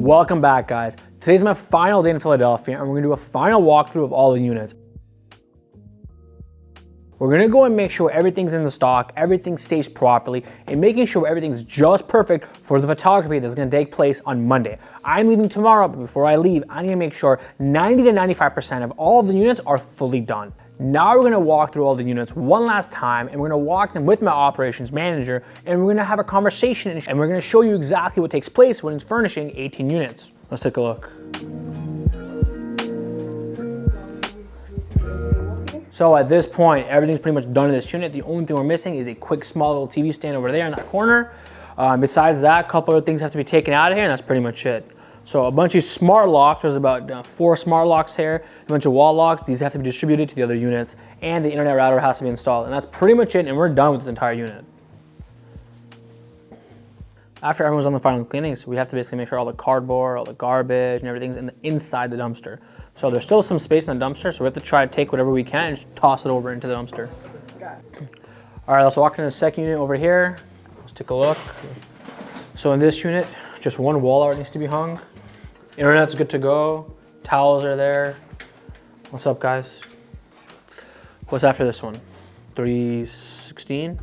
Welcome back, guys. Today's my final day in Philadelphia, and we're gonna do a final walkthrough of all the units. We're gonna go and make sure everything's in the stock, everything stays properly, and making sure everything's just perfect for the photography that's gonna take place on Monday. I'm leaving tomorrow, but before I leave, I'm gonna make sure 90 to 95% of all of the units are fully done. Now we're gonna walk through all the units one last time, and we're gonna walk them with my operations manager, and we're gonna have a conversation, and we're gonna show you exactly what takes place when it's furnishing 18 units. Let's take a look. So at this point, everything's pretty much done in this unit. The only thing we're missing is a quick small little TV stand over there in that corner. Besides that, a couple other things have to be taken out of here, and that's pretty much it. So a bunch of smart locks, there's about 4 smart locks here, a bunch of wall locks. These have to be distributed to the other units, and the internet router has to be installed. And that's pretty much it, and we're done with this entire unit. After everyone's done the final cleanings, we have to basically make sure all the cardboard, all the garbage, and everything's inside the dumpster. So there's still some space in the dumpster, so we have to try to take whatever we can and just toss it over into the dumpster. All right, let's walk into the second unit over here. Let's take a look. So in this unit, just one wall art needs to be hung. Internet's good to go. Towels are there. What's up, guys? What's after this one? 316?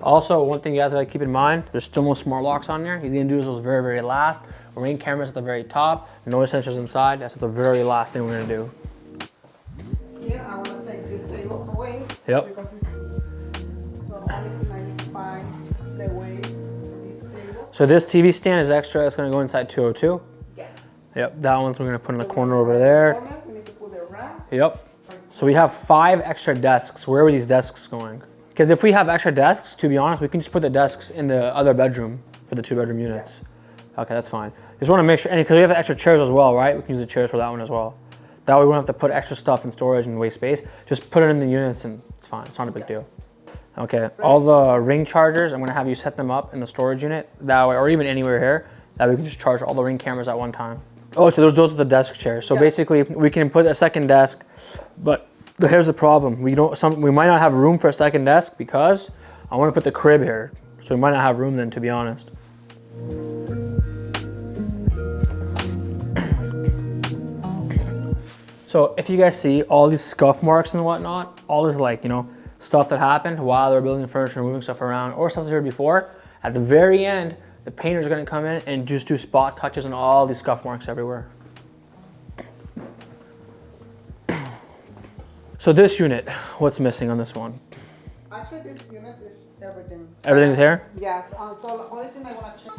Also, one thing you guys gotta keep in mind, there's still no smart locks on here. He's gonna do those very, very last. Ring cameras at the very top, noise sensors inside. That's the very last thing we're gonna do. Yeah, I wanna take this table away. Yep. Because it's so only I need to find the way this table. So this TV stand is extra. It's gonna go inside 202. Yes. Yep, that one's we're gonna put in the corner over there. We need to put the rack. Yep. So we have 5 extra desks. Where are these desks going? Because if we have extra desks, to be honest, we can just put the desks in the other bedroom for the 2-bedroom units. Yeah. Okay, that's fine. Just want to make sure, and because we have extra chairs as well, right? We can use the chairs for that one as well. That way we won't have to put extra stuff in storage and waste space. Just put it in the units and it's fine. It's not a big deal. Okay, all the ring chargers, I'm going to have you set them up in the storage unit that way, or even anywhere here, that we can just charge all the ring cameras at one time. Oh, so those are the desk chairs. So basically, we can put a second desk, but here's the problem. We might not have room for a second desk because I want to put the crib here. So we might not have room then, to be honest. So if you guys see all these scuff marks and whatnot, all this stuff that happened while they were building the furniture, moving stuff around, or stuff that here before, at the very end, the painter's going to come in and just do spot touches on all these scuff marks everywhere. So this unit, what's missing on this one? Actually, this unit is everything. Everything's here? Yes. So the only thing I want to check.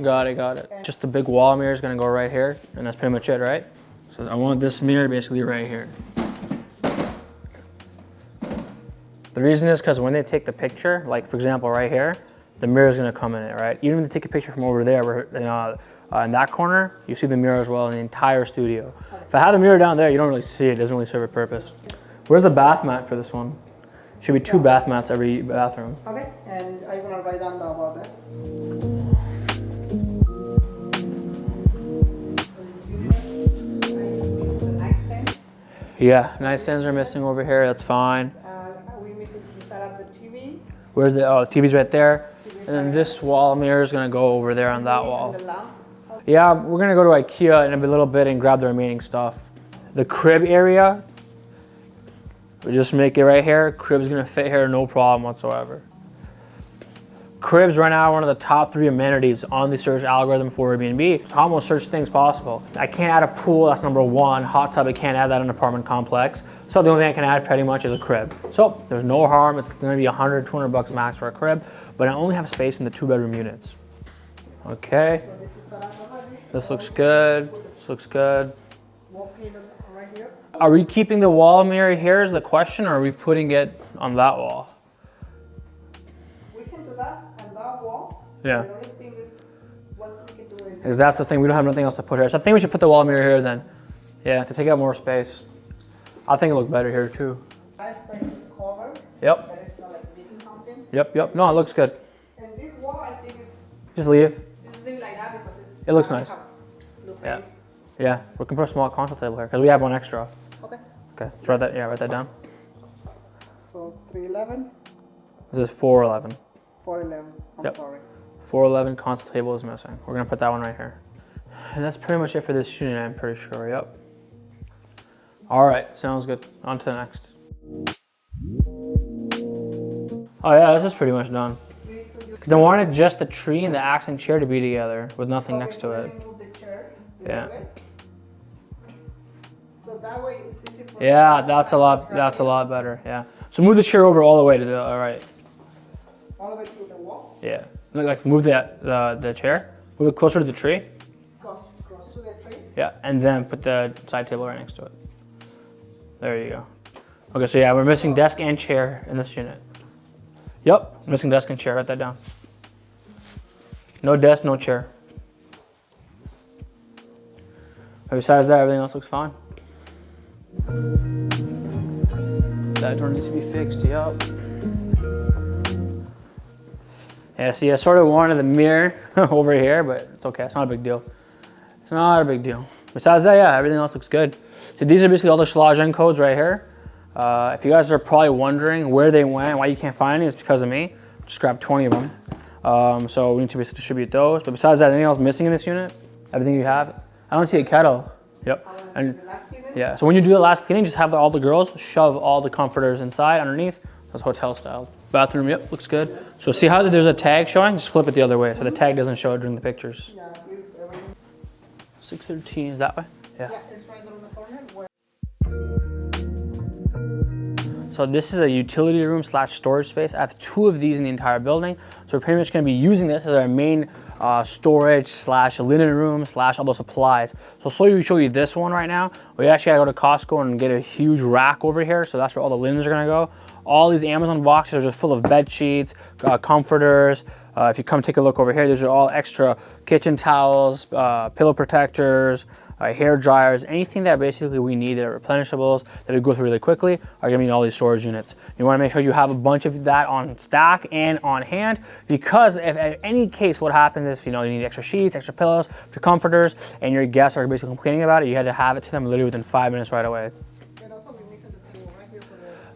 Got it. Just the big wall mirror is going to go right here, and that's pretty much it, right? So I want this mirror basically right here. The reason is because when they take the picture, like for example right here, the mirror is going to come in it, right? Even if they take a picture from over there, where, in that corner, you see the mirror as well in the entire studio. Okay. If I have the mirror down there, you don't really see it. It doesn't really serve a purpose. Where's the bath mat for this one? Should be 2 bath mats every bathroom. Okay, and I'm gonna write down about this. Yeah, nightstands are missing over here. That's fine. We need to set up the TV. Where's the TV's right there, and then this wall mirror is gonna go over there on that wall. Yeah, we're gonna go to IKEA in a little bit and grab the remaining stuff. The crib area, we just make it right here. Crib's gonna fit here, no problem whatsoever. Cribs right now are one of the top 3 amenities on the search algorithm for Airbnb. It's how most search things possible. I can't add a pool, that's number 1. Hot tub, I can't add that in an apartment complex. So the only thing I can add pretty much is a crib. So there's no harm. It's gonna be 100, 200 bucks max for a crib, but I only have space in the 2-bedroom units. Okay. This looks good. This looks good. Are we keeping the wall mirror here is the question, or are we putting it on that wall? We can do that on that wall. Yeah. The only thing is what we can do is Because that's the thing, we don't have nothing else to put here. So I think we should put the wall mirror here then. Yeah, to take up more space. I think it look better here too. that space is covered. Yep. There is not like missing something. Yep. No, it looks good. And this wall I think is Just leave. just leave like that because It looks nice. Look Yeah. Yeah, we can put a small console table here because we have one extra. Okay. Okay, let's write that. Yeah, write that down. So 311. This is 411. 411. I'm sorry. 411 console table is missing. We're gonna put that one right here. And that's pretty much it for this unit, I'm pretty sure, yep. All right, sounds good. On to the next. Oh yeah, this is pretty much done. Because I wanted just the tree and the accent chair to be together with nothing next to it. Yeah. So that way it's easy for Yeah, that's a lot better, yeah. So move the chair over all the way to the right. all the way to the wall? Yeah. Like move the chair, move it closer to the tree. Close to the tree? Yeah, and then put the side table right next to it. There you go. Okay, so yeah, we're missing desk and chair in this unit. Yep, missing desk and chair, write that down. No desk, no chair. But besides that, everything else looks fine. That door needs to be fixed, yep. Yeah, see, I sort of wanted the mirror over here, but it's okay, it's not a big deal. It's not a big deal. Besides that, yeah, everything else looks good. So these are basically all the 𝐤𝐤𝐤𝐿 codes right here. If you guys are probably wondering where they went, why you can't find any, it's because of me. Just grabbed 20 of them. So we need to distribute those. But besides that, anything else missing in this unit? Everything you have? I don't see a kettle. Yep. And yeah, so when you do the last cleaning, just have all the girls shove all the comforters inside underneath. That's hotel style. Bathroom, yep, looks good. So see how there's a tag showing? Just flip it the other way so the tag doesn't show during the pictures. Yeah, it's everything. 613 is that way? Yeah. Yeah, it's right there on the corner. So this is a utility room / storage space. I have 2 of these in the entire building. So we're pretty much gonna be using this as our main storage / linen room / all those supplies. So show you this one right now. We actually gotta go to Costco and get a huge rack over here. So that's where all the linens are gonna go. All these Amazon boxes are just full of bed sheets, comforters. If you come take a look over here, these are all extra kitchen towels, pillow protectors, hair dryers, anything that basically we need that are replenishables, that we go through really quickly, are gonna be in all these storage units. You wanna make sure you have a bunch of that on stack and on hand, because if at any case what happens is, you need extra sheets, extra pillows, extra comforters, and your guests are basically complaining about it, you had to have it to them literally within 5 minutes right away.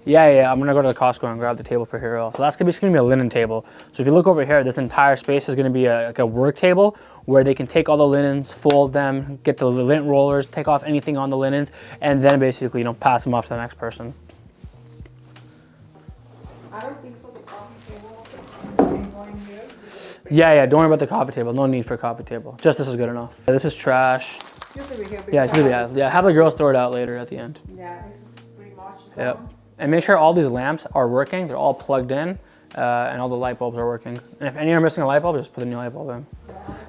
Yeah, I'm gonna go to the Costco and grab the table for Hero. So that's gonna be a linen table. So if you look over here, this entire space is gonna be like a work table where they can take all the linens, fold them, get the lint rollers, take off anything on the linens, and then basically, pass them off to the next person. I don't think so. The coffee table going here. Yeah, don't worry about the coffee table. No need for a coffee table. Just this is good enough. This is trash. Just leave it here. Yeah, have the girls throw it out later at the end. Yeah, it's pretty much. Yep. And make sure all these lamps are working. They're all plugged in, and all the light bulbs are working. And if any are missing a light bulb, just put a new light bulb in.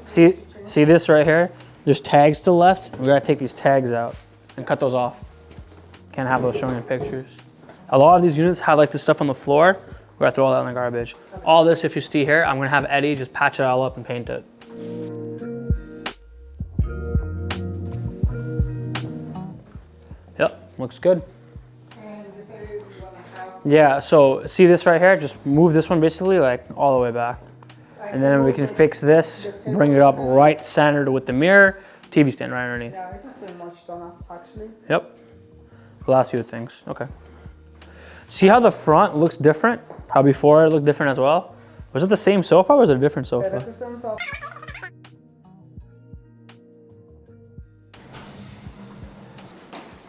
See this right here? There's tags still left. We gotta take these tags out and cut those off. Can't have those showing in pictures. A lot of these units have like this stuff on the floor. We gotta throw all that in the garbage. All this, if you see here, I'm gonna have Eddie just patch it all up and paint it. Yep, looks good. Yeah, so see this right here? Just move this one basically like all the way back. And then we can fix this, bring it up right centered with the mirror, TV stand right underneath. Yeah, it's pretty much done actually. Yep. The last few things, okay. See how the front looks different? How before it looked different as well? Was it the same sofa or was it a different sofa? Yeah, that's the same sofa.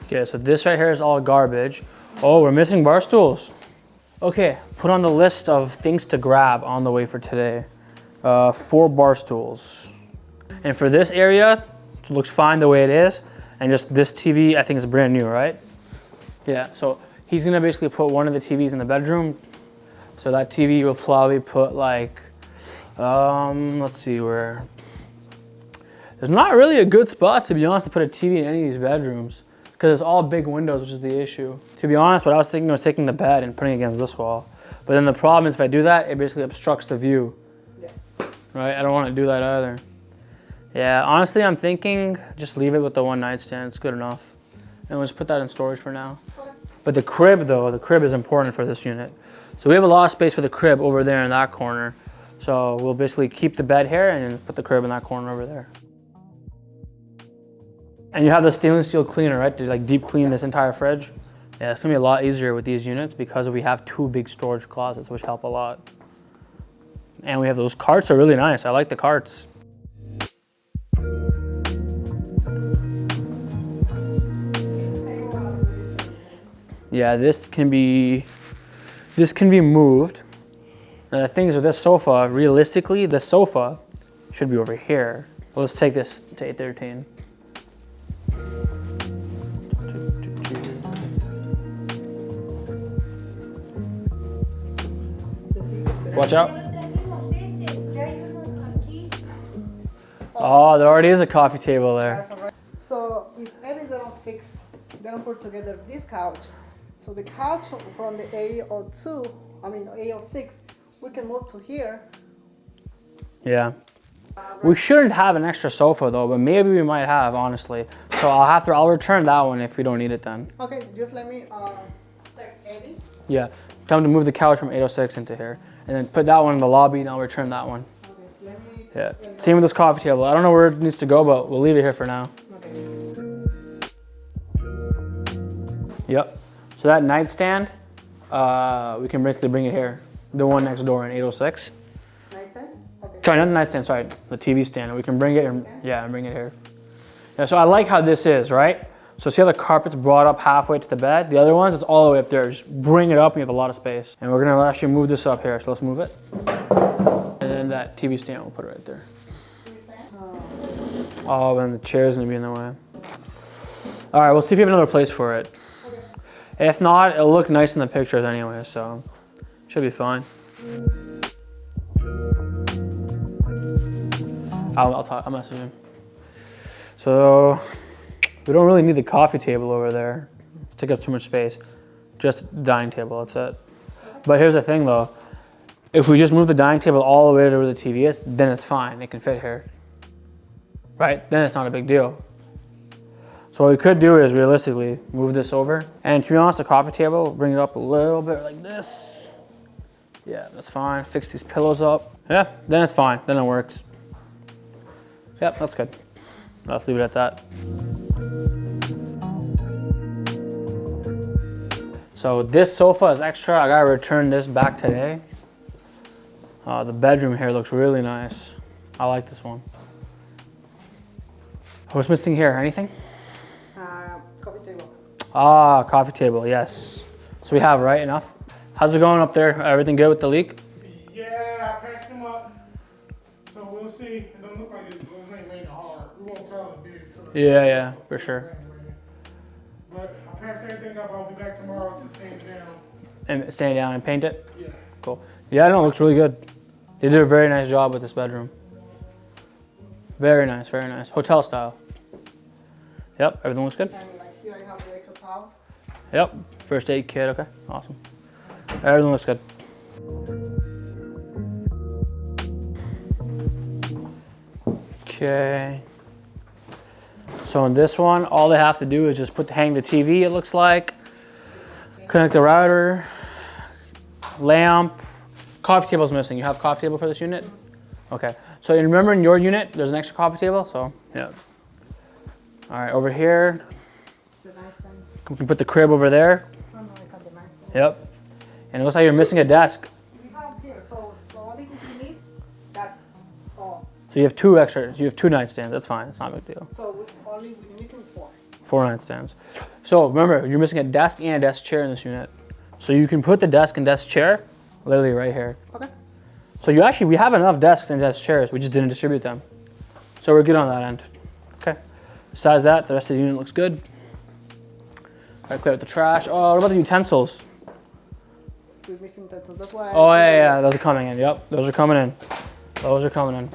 Okay, so this right here is all garbage. Oh, we're missing bar stools. Okay, put on the list of things to grab on the way for today. 4 bar stools. And for this area, it looks fine the way it is. And just this TV, I think is brand new, right? Yeah, so he's gonna basically put one of the TVs in the bedroom. So that TV will probably put like, let's see where. There's not really a good spot, to be honest, to put a TV in any of these bedrooms, because it's all big windows, which is the issue. To be honest, what I was thinking was taking the bed and putting it against this wall. But then the problem is if I do that, it basically obstructs the view. Yeah. Right, I don't want to do that either. Yeah, honestly, I'm thinking just leave it with the one nightstand. It's good enough. And we'll just put that in storage for now. Okay. But the crib though, the crib is important for this unit. So we have a lot of space for the crib over there in that corner. So we'll basically keep the bed here and then put the crib in that corner over there. And you have the stainless steel cleaner, right? To like deep clean this entire fridge? Yeah, it's gonna be a lot easier with these units because we have 2 big storage closets, which help a lot. And we have those carts are really nice. I like the carts. Yeah, this can be moved. And the thing is with this sofa, realistically, the sofa should be over here. Well, let's take this to 813. Watch out. Oh, there already is a coffee table there. So if any they don't put together this couch. So the couch from the A06, we can move to here. Yeah. We shouldn't have an extra sofa though, but maybe we might have, honestly. So I'll return that one if we don't need it then. Okay, just let me text Eddie. Yeah. Tell him to move the couch from 806 into here. And then put that one in the lobby and I'll return that one. Okay, let me Yeah. Same with this coffee table. I don't know where it needs to go, but we'll leave it here for now. Okay. Yep. So that nightstand, we can basically bring it here. The one next door in 806. Nightstand? Okay. Sorry, not the nightstand, sorry. The TV stand. We can bring it and bring it here. Yeah, so I like how this is, right? So see how the carpet's brought up halfway to the bed? The other ones, it's all the way up there. Just bring it up and you have a lot of space. And we're gonna actually move this up here. So let's move it. And then that TV stand, we'll put it right there. Oh, and the chair's gonna be in the way. All right, we'll see if we have another place for it. If not, it'll look nice in the pictures anyway, so should be fine. I'll message him. So we don't really need the coffee table over there. Take up too much space. Just dining table, that's it. But here's the thing though. If we just move the dining table all the way to where the TV is, then it's fine. It can fit here. Right? Then it's not a big deal. So what we could do is realistically move this over. And to be honest, the coffee table, bring it up a little bit like this. Yeah, that's fine. Fix these pillows up. Yeah, then it's fine. Then it works. Yep, that's good. Let's leave it at that. So this sofa is extra. I gotta return this back today. The bedroom here looks really nice. I like this one. What's missing here? Anything? Coffee table. Ah, coffee table, yes. So we have, right, enough? How's it going up there? Everything good with the leak? Yeah, I patched them up. So we'll see. It don't look like it's raining hard. We won't tell it big till Yeah, for sure. But I patched everything up. I'll be back tomorrow to sand it down. And stay down and paint it? Yeah. Cool. Yeah, no, it looks really good. They did a very nice job with this bedroom. Very nice, very nice. Hotel style. Yep, everything looks good. And like here I have the extra towels. Yep, first aid kit, okay, awesome. Everything looks good. Okay. So in this one, all they have to do is just hang the TV, it looks like. Connect the router, lamp. Coffee table's missing. You have coffee table for this unit? Okay. So you remember in your unit, there's an extra coffee table, so yeah. All right, over here, The nightstand. we can put the crib over there. Oh no, I have the nightstand. Yep. And it looks like you're missing a desk. We have here, so only if you need, that's all. So you have two extra, you have 2 nightstands. That's fine, it's not a big deal. So we're missing 4. 4 nightstands. So remember, you're missing a desk and a desk chair in this unit. So you can put the desk and desk chair literally right here. Okay. So we have enough desks and desk chairs, we just didn't distribute them. So we're good on that end. Okay. Besides that, the rest of the unit looks good. All right, clear out the trash. Oh, what about the utensils? We're missing that, so that's why. Oh yeah, those are coming in. Yep, those are coming in. Those are coming in.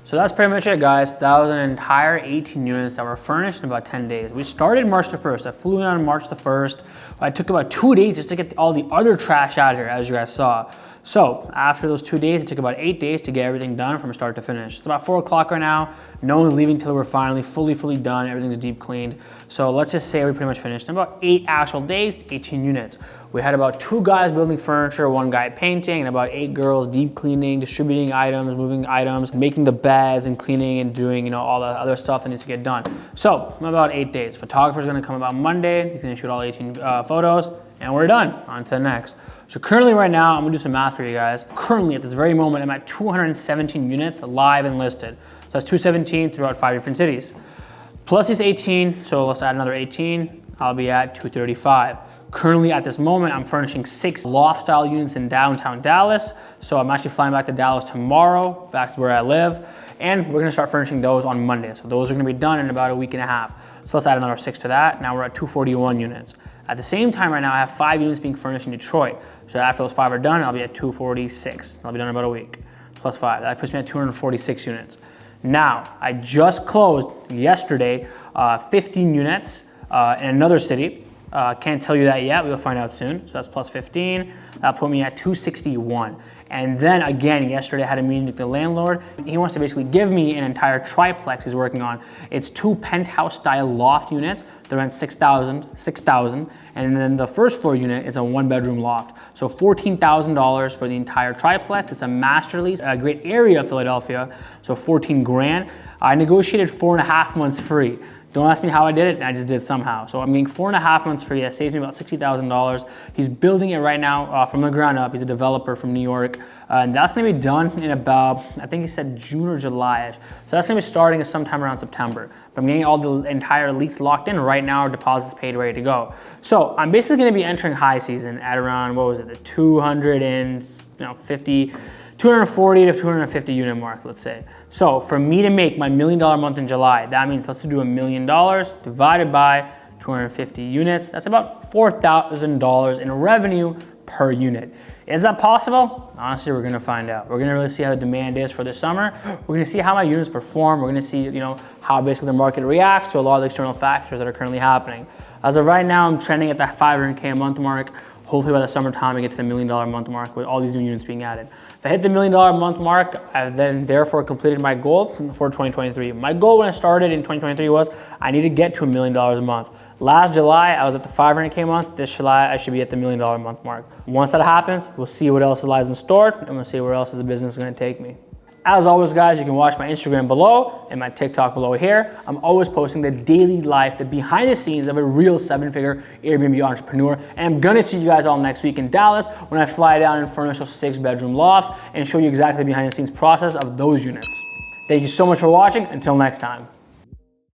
So that's pretty much it, guys. That was an entire 18 units that were furnished in about 10 days. We started March the 1st. I flew in on March the 1st. I took about 2 days just to get all the other trash out here, as you guys saw. So after those 2 days, it took about 8 days to get everything done from start to finish. It's about 4 o'clock right now. No one's leaving till we're finally fully done. Everything's deep cleaned. So let's just say we pretty much finished in about 8 actual days, 18 units. We had about 2 guys building furniture, 1 guy painting, and about 8 girls deep cleaning, distributing items, moving items, making the beds and cleaning and doing, you know, all the other stuff that needs to get done. So about 8 days. Photographer's gonna come about Monday. He's gonna shoot all 18 photos, and we're done. On to the next. So currently right now, I'm gonna do some math for you guys. Currently at this very moment, I'm at 217 units live and listed. So that's 217 throughout 5 different cities. Plus these 18, so let's add another 18, I'll be at 235. Currently at this moment, I'm furnishing 6 loft style units in downtown Dallas. So I'm actually flying back to Dallas tomorrow, back to where I live. And we're gonna start furnishing those on Monday. So those are gonna be done in about a week and a half. So let's add another 6 to that. Now we're at 241 units. At the same time right now, I have 5 units being furnished in Detroit. So after those 5 are done, I'll be at 246. I'll be done in about a week, plus 5. That puts me at 246 units. Now, I just closed yesterday 15 units in another city. Can't tell you that yet, we'll find out soon. So that's plus 15, that put me at 261. And then again, yesterday I had a meeting with the landlord. He wants to basically give me an entire triplex he's working on. It's 2 penthouse style loft units. They rent 6,000, and then the first floor unit is a 1-bedroom loft. So $14,000 for the entire triplex. It's a master lease, a great area of Philadelphia. So 14 grand. I negotiated 4.5 months free. Don't ask me how I did it, I just did somehow. So I'm getting 4.5 months free. That saves me about $60,000. He's building it right now from the ground up. He's a developer from New York. And that's gonna be done in about, I think he said June or July-ish. So that's gonna be starting sometime around September. But I'm getting all the entire lease locked in right now, deposits paid, ready to go. So I'm basically gonna be entering high season at around, what was it, the 240 to 250 unit mark, let's say. So for me to make my $1 million month in July, that means let's do $1 million divided by 250 units. That's about $4,000 in revenue per unit. Is that possible? Honestly, we're gonna find out. We're gonna really see how the demand is for this summer. We're gonna see how my units perform. We're gonna see, you know, how basically the market reacts to a lot of the external factors that are currently happening. As of right now, I'm trending at that 500K a month mark. Hopefully by the summertime, I get to the $1 million month mark with all these new units being added. If I hit the $1 million month mark, I've then therefore completed my goal for 2023. My goal when I started in 2023 was I need to get to $1 million a month. Last July, I was at the 500K month. This July, I should be at the $1 million month mark. Once that happens, we'll see what else lies in store, and we'll see where else the business is gonna take me. As always, guys, you can watch my Instagram below and my TikTok below here. I'm always posting the daily life, the behind the scenes of a real 7-figure Airbnb entrepreneur. And I'm gonna see you guys all next week in Dallas when I fly down and furnish those 6-bedroom lofts and show you exactly the behind the scenes process of those units. Thank you so much for watching. Until next time.